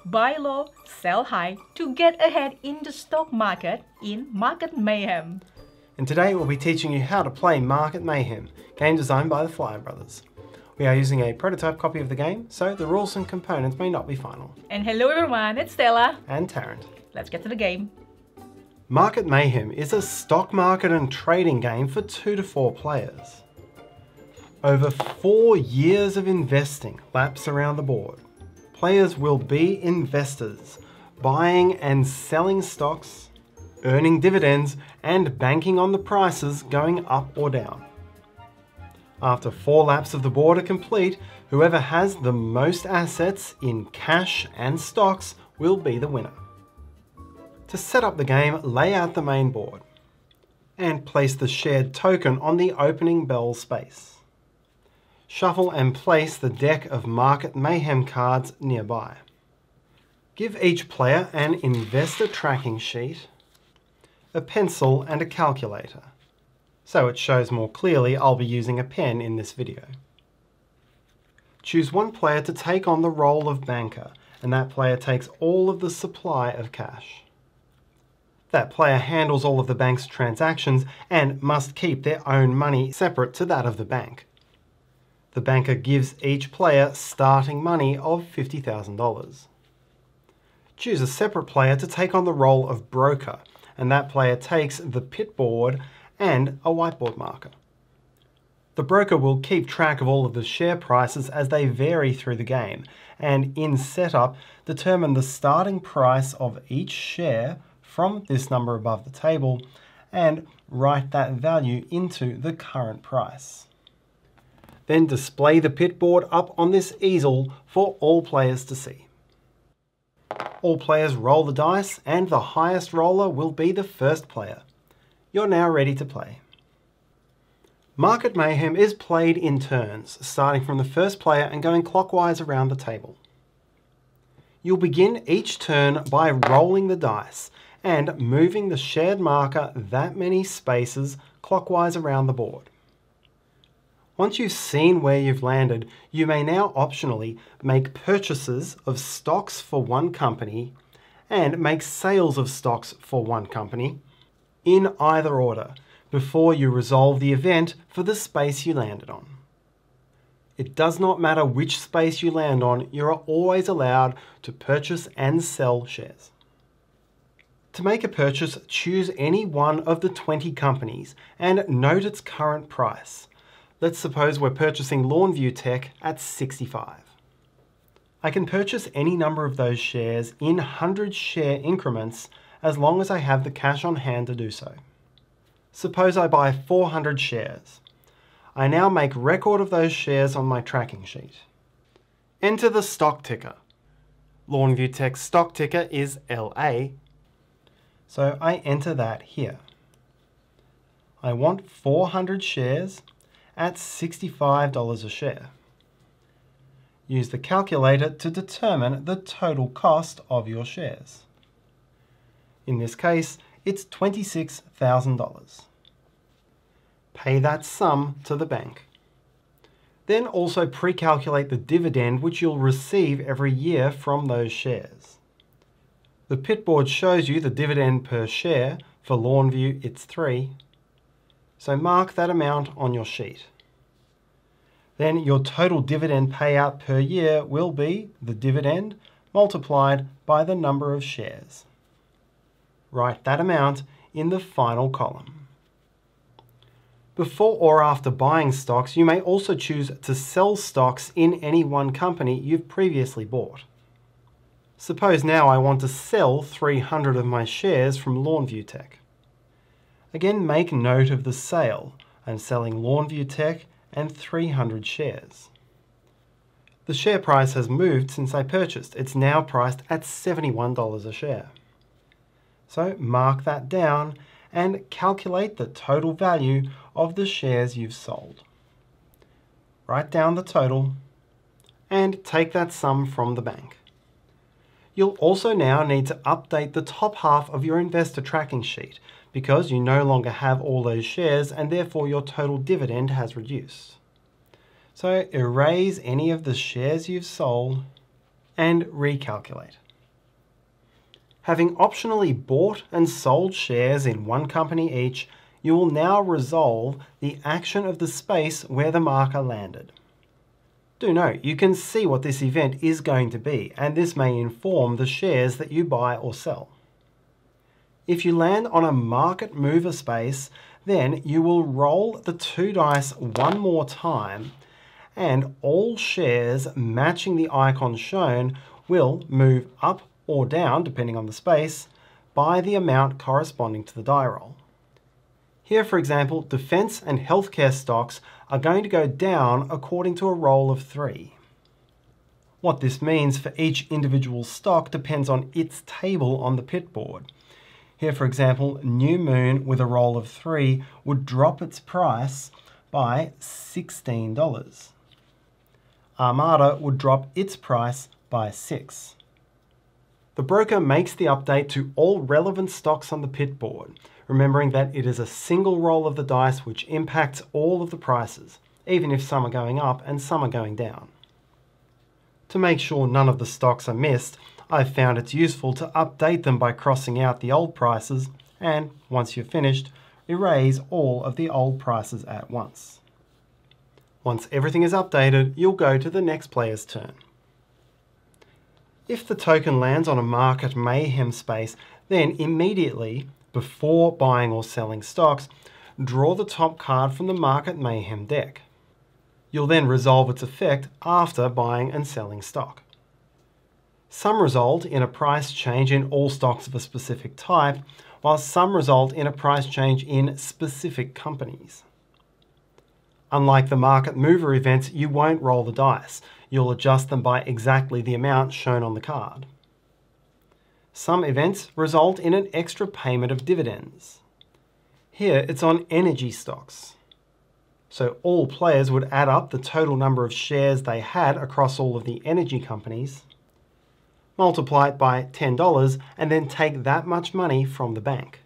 Buy low, sell high to get ahead in the stock market in Market Mayhem. And today we'll be teaching you how to play Market Mayhem, game designed by the Flyer Brothers. We are using a prototype copy of the game, so the rules and components may not be final. And hello everyone, it's Stella. And Tarrant. Let's get to the game. Market Mayhem is a stock market and trading game for 2 to 4 players. Over 4 years of investing laps around the board. Players will be investors, buying and selling stocks, earning dividends, and banking on the prices going up or down. After 4 laps of the board are complete, whoever has the most assets in cash and stocks will be the winner. To set up the game, lay out the main board and place the shared token on the opening bell space. Shuffle and place the deck of Market Mayhem cards nearby. Give each player an investor tracking sheet, a pencil and a calculator. So it shows more clearly, I'll be using a pen in this video. Choose one player to take on the role of banker, and that player takes all of the supply of cash. That player handles all of the bank's transactions and must keep their own money separate to that of the bank. The banker gives each player starting money of $50,000. Choose a separate player to take on the role of broker, and that player takes the pit board and a whiteboard marker. The broker will keep track of all of the share prices as they vary through the game, and in setup, determine the starting price of each share from this number above the table, and write that value into the current price. Then display the pit board up on this easel for all players to see. All players roll the dice, and the highest roller will be the first player. You're now ready to play. Market Mayhem is played in turns, starting from the first player and going clockwise around the table. You'll begin each turn by rolling the dice and moving the shared marker that many spaces clockwise around the board. Once you've seen where you've landed, you may now optionally make purchases of stocks for one company and make sales of stocks for one company in either order before you resolve the event for the space you landed on. It does not matter which space you land on, you are always allowed to purchase and sell shares. To make a purchase, choose any one of the 20 companies and note its current price. Let's suppose we're purchasing Lawnview Tech at 65. I can purchase any number of those shares in 100 share increments as long as I have the cash on hand to do so. Suppose I buy 400 shares. I now make record of those shares on my tracking sheet. Enter the stock ticker. Lawnview Tech's stock ticker is LA, so I enter that here. I want 400 shares at $65 a share. Use the calculator to determine the total cost of your shares. In this case, it's $26,000. Pay that sum to the bank. Then also pre-calculate the dividend which you'll receive every year from those shares. The pit board shows you the dividend per share. For Lawnview, it's 3. So mark that amount on your sheet. Then your total dividend payout per year will be the dividend multiplied by the number of shares. Write that amount in the final column. Before or after buying stocks, you may also choose to sell stocks in any one company you've previously bought. Suppose now I want to sell 300 of my shares from Lawnview Tech. Again, make note of the sale. I'm selling Lawnview Tech and 300 shares. The share price has moved since I purchased. It's now priced at $71 a share. So mark that down and calculate the total value of the shares you've sold. Write down the total and take that sum from the bank. You'll also now need to update the top half of your investor tracking sheet because you no longer have all those shares and therefore your total dividend has reduced. So erase any of the shares you've sold and recalculate. Having optionally bought and sold shares in one company each, you will now resolve the action of the space where the marker landed. Do note, you can see what this event is going to be, and this may inform the shares that you buy or sell. If you land on a market mover space, then you will roll the 2 dice one more time, and all shares matching the icon shown will move up or down, depending on the space, by the amount corresponding to the die roll. Here, for example, defense and healthcare stocks are going to go down according to a roll of 3. What this means for each individual stock depends on its table on the pit board. Here, for example, New Moon with a roll of 3 would drop its price by $16. Armada would drop its price by 6. The broker makes the update to all relevant stocks on the pit board, remembering that it is a single roll of the dice which impacts all of the prices, even if some are going up and some are going down. To make sure none of the stocks are missed, I've found it's useful to update them by crossing out the old prices and, once you're finished, erase all of the old prices at once. Once everything is updated, you'll go to the next player's turn. If the token lands on a Market Mayhem space, then immediately, before buying or selling stocks, draw the top card from the Market Mayhem deck. You'll then resolve its effect after buying and selling stock. Some result in a price change in all stocks of a specific type, while some result in a price change in specific companies. Unlike the market mover events, you won't roll the dice. You'll adjust them by exactly the amount shown on the card. Some events result in an extra payment of dividends. Here it's on energy stocks. So all players would add up the total number of shares they had across all of the energy companies, multiply it by $10, and then take that much money from the bank.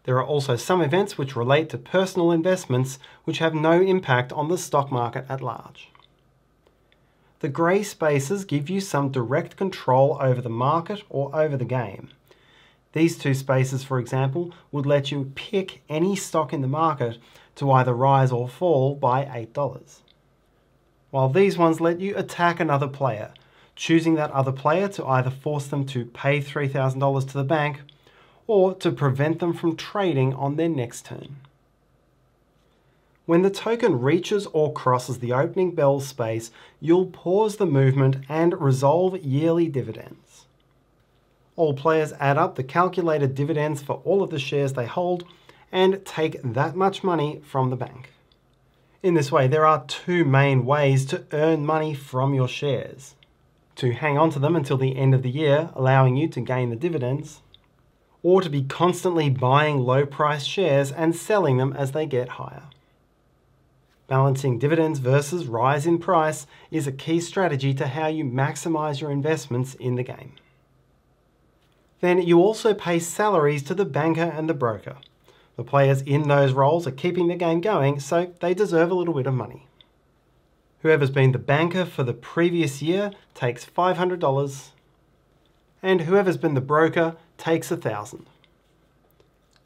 There are also some events which relate to personal investments which have no impact on the stock market at large. The grey spaces give you some direct control over the market or over the game. These 2 spaces, for example, would let you pick any stock in the market to either rise or fall by $8. While these ones let you attack another player, choosing that other player to either force them to pay $3,000 to the bank or to prevent them from trading on their next turn. When the token reaches or crosses the opening bell space, you'll pause the movement and resolve yearly dividends. All players add up the calculated dividends for all of the shares they hold and take that much money from the bank. In this way, there are 2 main ways to earn money from your shares: to hang on to them until the end of the year, allowing you to gain the dividends, or to be constantly buying low-priced shares and selling them as they get higher. Balancing dividends versus rise in price is a key strategy to how you maximize your investments in the game. Then you also pay salaries to the banker and the broker. The players in those roles are keeping the game going, so they deserve a little bit of money. Whoever's been the banker for the previous year takes $500, and whoever's been the broker takes $1,000.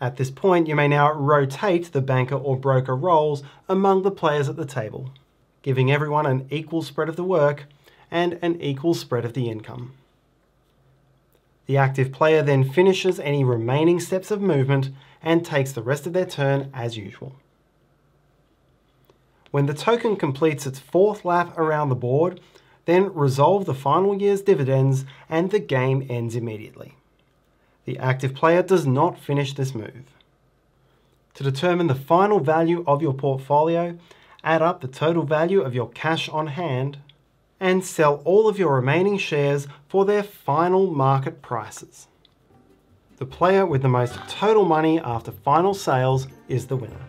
At this point, you may now rotate the banker or broker roles among the players at the table, giving everyone an equal spread of the work and an equal spread of the income. The active player then finishes any remaining steps of movement and takes the rest of their turn as usual. When the token completes its 4th lap around the board, then resolve the final year's dividends and the game ends immediately. The active player does not finish this move. To determine the final value of your portfolio, add up the total value of your cash on hand and sell all of your remaining shares for their final market prices. The player with the most total money after final sales is the winner.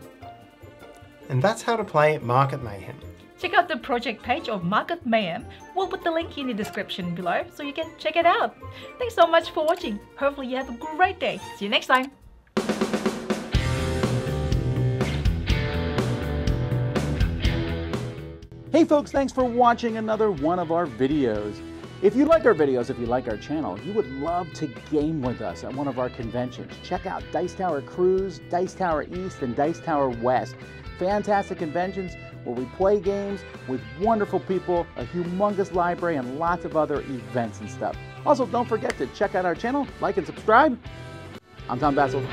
And that's how to play Market Mayhem. Check out the project page of Market Mayhem. We'll put the link in the description below so you can check it out. Thanks so much for watching. Hopefully you have a great day. See you next time. Hey folks, thanks for watching another one of our videos. If you like our videos, if you like our channel, you would love to game with us at one of our conventions. Check out Dice Tower Cruise, Dice Tower East, and Dice Tower West. Fantastic conventions where we play games with wonderful people, a humongous library, and lots of other events and stuff. Also, don't forget to check out our channel, like and subscribe. I'm Tom Bassel.